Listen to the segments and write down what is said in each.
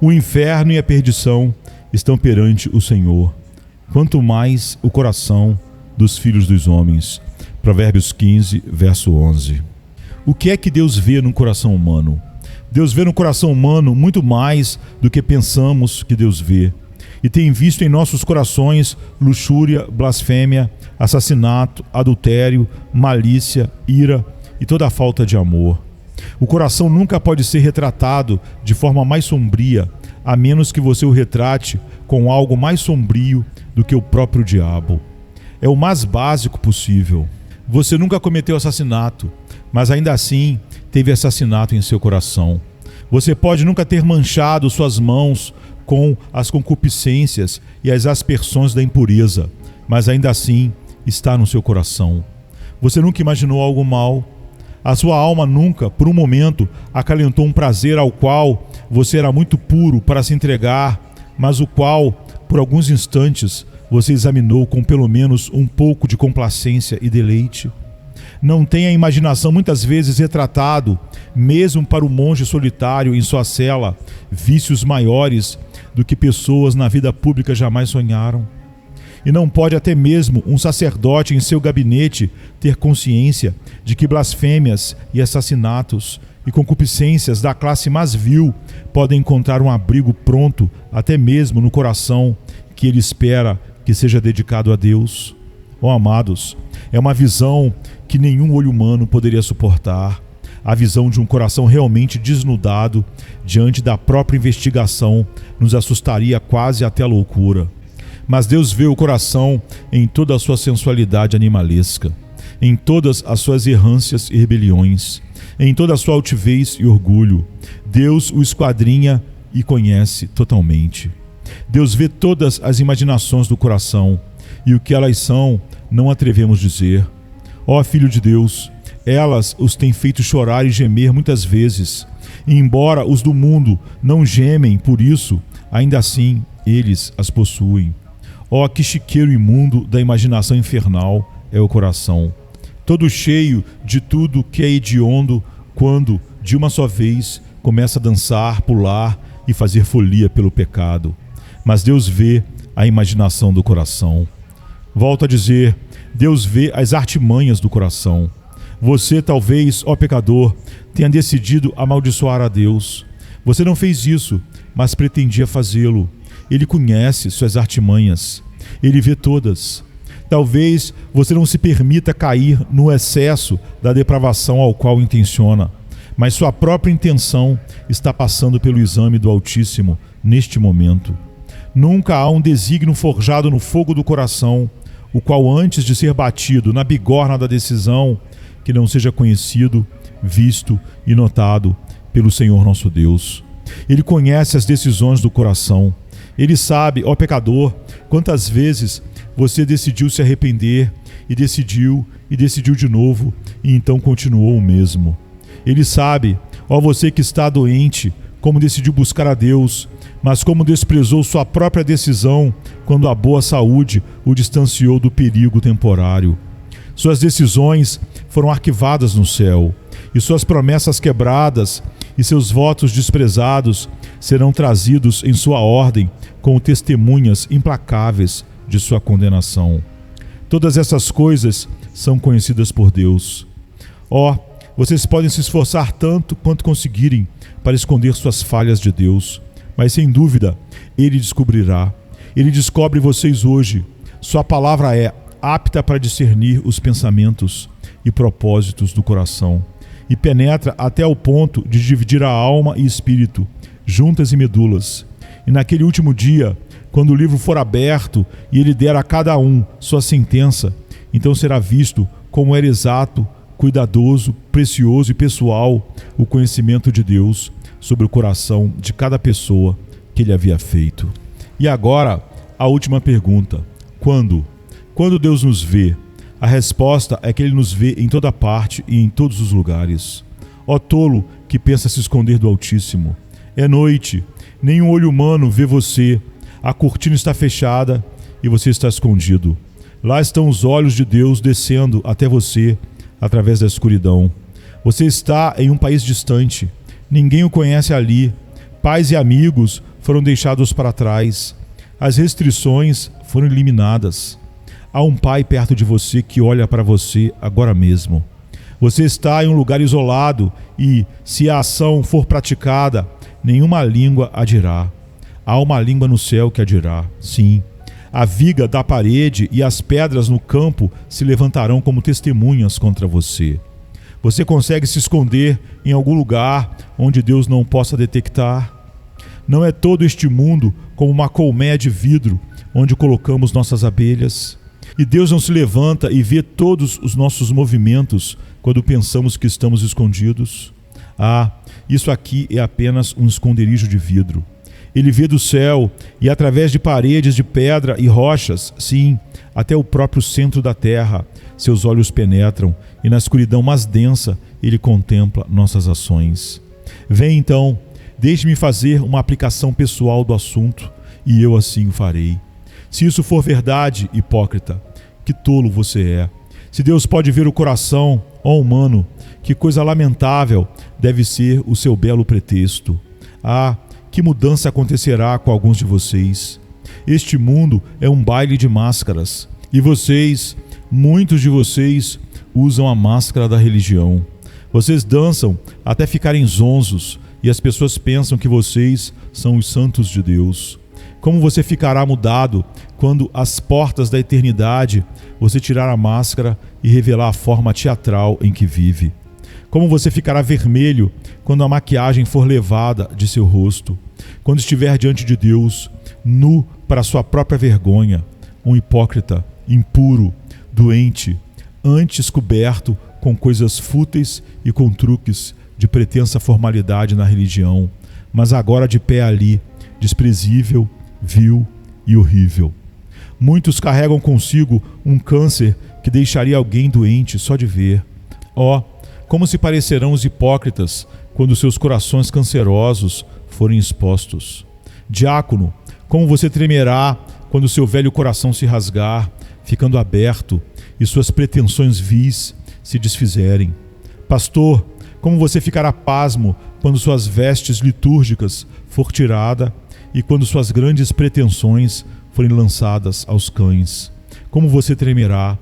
O inferno e a perdição estão perante o Senhor, quanto mais o coração dos filhos dos homens. Provérbios 15, verso 11. O que é que Deus vê no coração humano? Deus vê no coração humano muito mais do que pensamos que Deus vê. E tem visto em nossos corações luxúria, blasfêmia, assassinato, adultério, malícia, ira e toda a falta de amor. O coração nunca pode ser retratado de forma mais sombria, a menos que você o retrate com algo mais sombrio do que o próprio diabo. É o mais básico possível. Você nunca cometeu assassinato, mas ainda assim teve assassinato em seu coração. Você pode nunca ter manchado suas mãos com as concupiscências e as aspersões da impureza, mas ainda assim está no seu coração. Você nunca imaginou algo mal. A sua alma nunca, por um momento, acalentou um prazer ao qual você era muito puro para se entregar, mas o qual, por alguns instantes, você examinou com pelo menos um pouco de complacência e deleite. Não tem a imaginação muitas vezes retratado, mesmo para o monge solitário em sua cela, vícios maiores do que pessoas na vida pública jamais sonharam. E não pode até mesmo um sacerdote em seu gabinete ter consciência de que blasfêmias e assassinatos e concupiscências da classe mais vil podem encontrar um abrigo pronto até mesmo no coração que ele espera que seja dedicado a Deus. Oh, amados, é uma visão que nenhum olho humano poderia suportar. A visão de um coração realmente desnudado diante da própria investigação nos assustaria quase até a loucura. Mas Deus vê o coração em toda a sua sensualidade animalesca, em todas as suas errâncias e rebeliões, em toda a sua altivez e orgulho. Deus o esquadrinha e conhece totalmente. Deus vê todas as imaginações do coração, e o que elas são, não atrevemos dizer. Ó Filho de Deus, elas os têm feito chorar e gemer muitas vezes, e embora os do mundo não gemem por isso, ainda assim eles as possuem. Ó, que chiqueiro imundo da imaginação infernal é o coração, todo cheio de tudo que é hediondo, quando, de uma só vez, começa a dançar, pular e fazer folia pelo pecado. Mas Deus vê a imaginação do coração. Volto a dizer, Deus vê as artimanhas do coração. Você, talvez, ó pecador, tenha decidido amaldiçoar a Deus. Você não fez isso, mas pretendia fazê-lo. Ele conhece suas artimanhas. Ele vê todas. Talvez você não se permita cair no excesso da depravação ao qual intenciona, mas sua própria intenção está passando pelo exame do Altíssimo neste momento. Nunca há um desígnio forjado no fogo do coração, o qual antes de ser batido na bigorna da decisão, que não seja conhecido, visto e notado pelo Senhor nosso Deus. Ele conhece as decisões do coração. Ele sabe, ó pecador, quantas vezes você decidiu se arrepender e decidiu de novo e então continuou o mesmo. Ele sabe, ó você que está doente, como decidiu buscar a Deus, mas como desprezou sua própria decisão quando a boa saúde o distanciou do perigo temporário. Suas decisões foram arquivadas no céu, e suas promessas quebradas e seus votos desprezados serão trazidos em sua ordem como testemunhas implacáveis de sua condenação. Todas essas coisas são conhecidas por Deus. Ó, vocês podem se esforçar tanto quanto conseguirem para esconder suas falhas de Deus, mas sem dúvida Ele descobrirá. Ele descobre vocês hoje. Sua palavra é apta para discernir os pensamentos e propósitos do coração, e penetra até o ponto de dividir a alma e espírito, juntas e medulas. E naquele último dia, quando o livro for aberto e ele der a cada um sua sentença, então será visto como era exato, cuidadoso, precioso e pessoal o conhecimento de Deus sobre o coração de cada pessoa que ele havia feito. E agora, a última pergunta: quando? Quando Deus nos vê? A resposta é que Ele nos vê em toda parte e em todos os lugares. Ó tolo que pensa se esconder do Altíssimo. É noite, nenhum olho humano vê você, a cortina está fechada e você está escondido. Lá estão os olhos de Deus descendo até você através da escuridão. Você está em um país distante, ninguém o conhece ali. Pais e amigos foram deixados para trás, as restrições foram eliminadas. Há um Pai perto de você que olha para você agora mesmo. Você está em um lugar isolado e, se a ação for praticada, nenhuma língua a dirá. Há uma língua no céu que a dirá, sim. A viga da parede e as pedras no campo se levantarão como testemunhas contra você. Você consegue se esconder em algum lugar onde Deus não possa detectar? Não é todo este mundo como uma colmeia de vidro onde colocamos nossas abelhas? E Deus não se levanta e vê todos os nossos movimentos quando pensamos que estamos escondidos? Ah, isso aqui é apenas um esconderijo de vidro. Ele vê do céu e através de paredes de pedra e rochas, sim, até o próprio centro da terra, seus olhos penetram e na escuridão mais densa ele contempla nossas ações. Vem então, deixe-me fazer uma aplicação pessoal do assunto e eu assim o farei. Se isso for verdade, hipócrita, que tolo você é. Se Deus pode ver o coração, ó humano, que coisa lamentável deve ser o seu belo pretexto. Ah, que mudança acontecerá com alguns de vocês. Este mundo é um baile de máscaras, e vocês, muitos de vocês, usam a máscara da religião. Vocês dançam até ficarem zonzos, e as pessoas pensam que vocês são os santos de Deus. Como você ficará mudado quando, às portas da eternidade, você tirar a máscara e revelar a forma teatral em que vive? Como você ficará vermelho quando a maquiagem for levada de seu rosto? Quando estiver diante de Deus, nu para sua própria vergonha, um hipócrita, impuro, doente, antes coberto com coisas fúteis e com truques de pretensa formalidade na religião, mas agora de pé ali, desprezível, vil e horrível. Muitos carregam consigo um câncer que deixaria alguém doente só de ver. Ó, como se parecerão os hipócritas quando seus corações cancerosos forem expostos. Diácono, como você tremerá quando seu velho coração se rasgar, ficando aberto, e suas pretensões vis se desfizerem. Pastor, como você ficará pasmo quando suas vestes litúrgicas for tirada e quando suas grandes pretensões forem lançadas aos cães. Como você tremerá?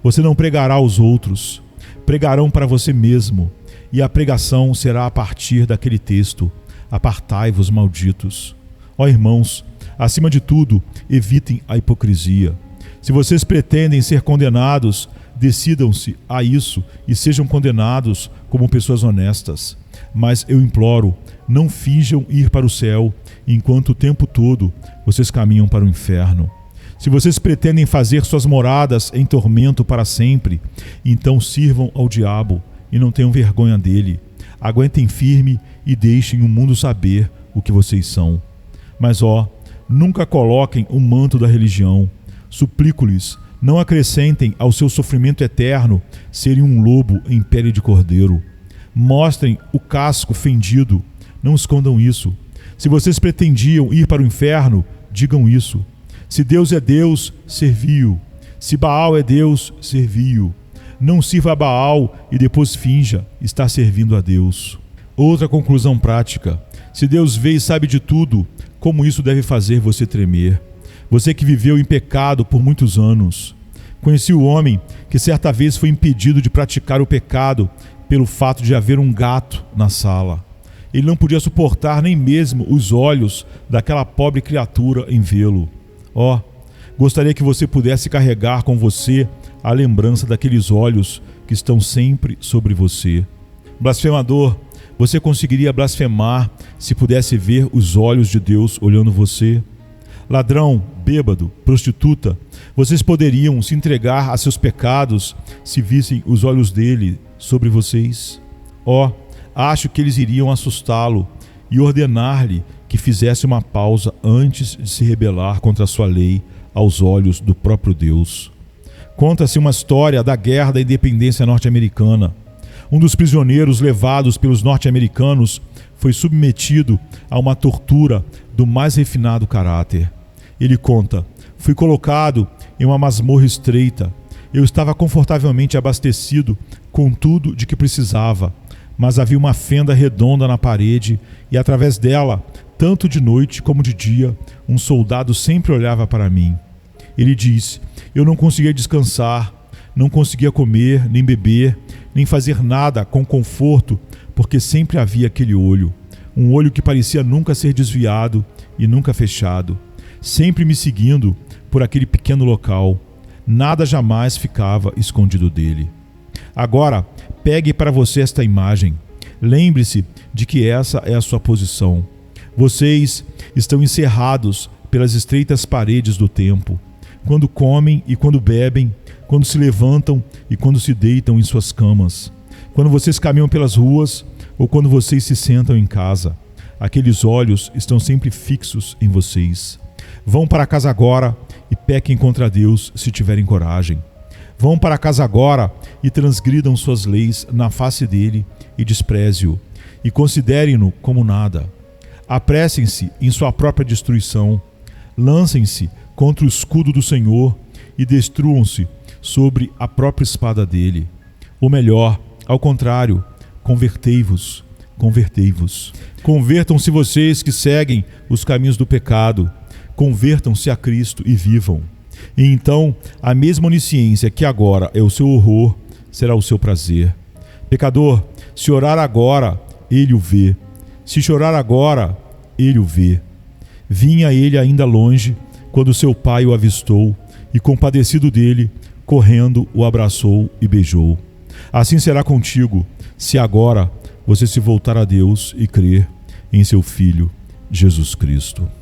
Você não pregará aos outros, pregarão para você mesmo, e a pregação será a partir daquele texto: apartai-vos, malditos. Ó irmãos, acima de tudo, evitem a hipocrisia. Se vocês pretendem ser condenados, decidam-se a isso e sejam condenados como pessoas honestas. Mas eu imploro, não finjam ir para o céu, enquanto o tempo todo vocês caminham para o inferno. Se vocês pretendem fazer suas moradas em tormento para sempre, então sirvam ao diabo e não tenham vergonha dele. Aguentem firme e deixem o mundo saber o que vocês são. Mas nunca coloquem o manto da religião. Suplico-lhes, não acrescentem ao seu sofrimento eterno serem um lobo em pele de cordeiro. Mostrem o casco fendido, não escondam isso. Se vocês pretendiam ir para o inferno, digam isso. Se Deus é Deus, servi-o. Se Baal é Deus, servi-o. Não sirva a Baal e depois finja estar servindo a Deus. Outra conclusão prática: se Deus vê e sabe de tudo, como isso deve fazer você tremer? Você que viveu em pecado por muitos anos. Conheci o homem que certa vez foi impedido de praticar o pecado pelo fato de haver um gato na sala. Ele não podia suportar nem mesmo os olhos daquela pobre criatura em vê-lo. Gostaria que você pudesse carregar com você a lembrança daqueles olhos que estão sempre sobre você. Blasfemador, você conseguiria blasfemar se pudesse ver os olhos de Deus olhando você? Ladrão, bêbado, prostituta, vocês poderiam se entregar a seus pecados se vissem os olhos dele sobre vocês? Acho que eles iriam assustá-lo e ordenar-lhe que fizesse uma pausa antes de se rebelar contra a sua lei aos olhos do próprio Deus. Conta-se uma história da Guerra da Independência norte-americana. Um dos prisioneiros levados pelos norte-americanos foi submetido a uma tortura do mais refinado caráter. Ele conta: fui colocado em uma masmorra estreita. Eu estava confortavelmente abastecido com tudo de que precisava, mas havia uma fenda redonda na parede e através dela Tanto de noite como de dia, um soldado sempre olhava para mim. Ele diz: eu não conseguia descansar, não conseguia comer, nem beber, nem fazer nada com conforto, porque sempre havia aquele olho, um olho que parecia nunca ser desviado e nunca fechado, sempre me seguindo por aquele pequeno local. Nada jamais ficava escondido dele. Agora, pegue para você esta imagem. Lembre-se de que essa é a sua posição. Vocês estão encerrados pelas estreitas paredes do tempo, quando comem e quando bebem, quando se levantam e quando se deitam em suas camas, quando vocês caminham pelas ruas ou quando vocês se sentam em casa. Aqueles olhos estão sempre fixos em vocês. Vão para casa agora e pequem contra Deus se tiverem coragem. Vão para casa agora e transgridam suas leis na face dele e despreze-o, e considerem-no como nada. Apressem-se em sua própria destruição. Lancem-se contra o escudo do Senhor e destruam-se sobre a própria espada dele. Ou melhor, ao contrário, convertei-vos, convertei-vos. Convertam-se vocês que seguem os caminhos do pecado. Convertam-se a Cristo e vivam. E então a mesma onisciência que agora é o seu horror será o seu prazer. Pecador, se orar agora, ele o vê. Se chorar agora, ele o vê. Vinha ele ainda longe, quando seu pai o avistou, e compadecido dele, correndo, o abraçou e beijou. Assim será contigo, se agora você se voltar a Deus e crer em seu Filho, Jesus Cristo.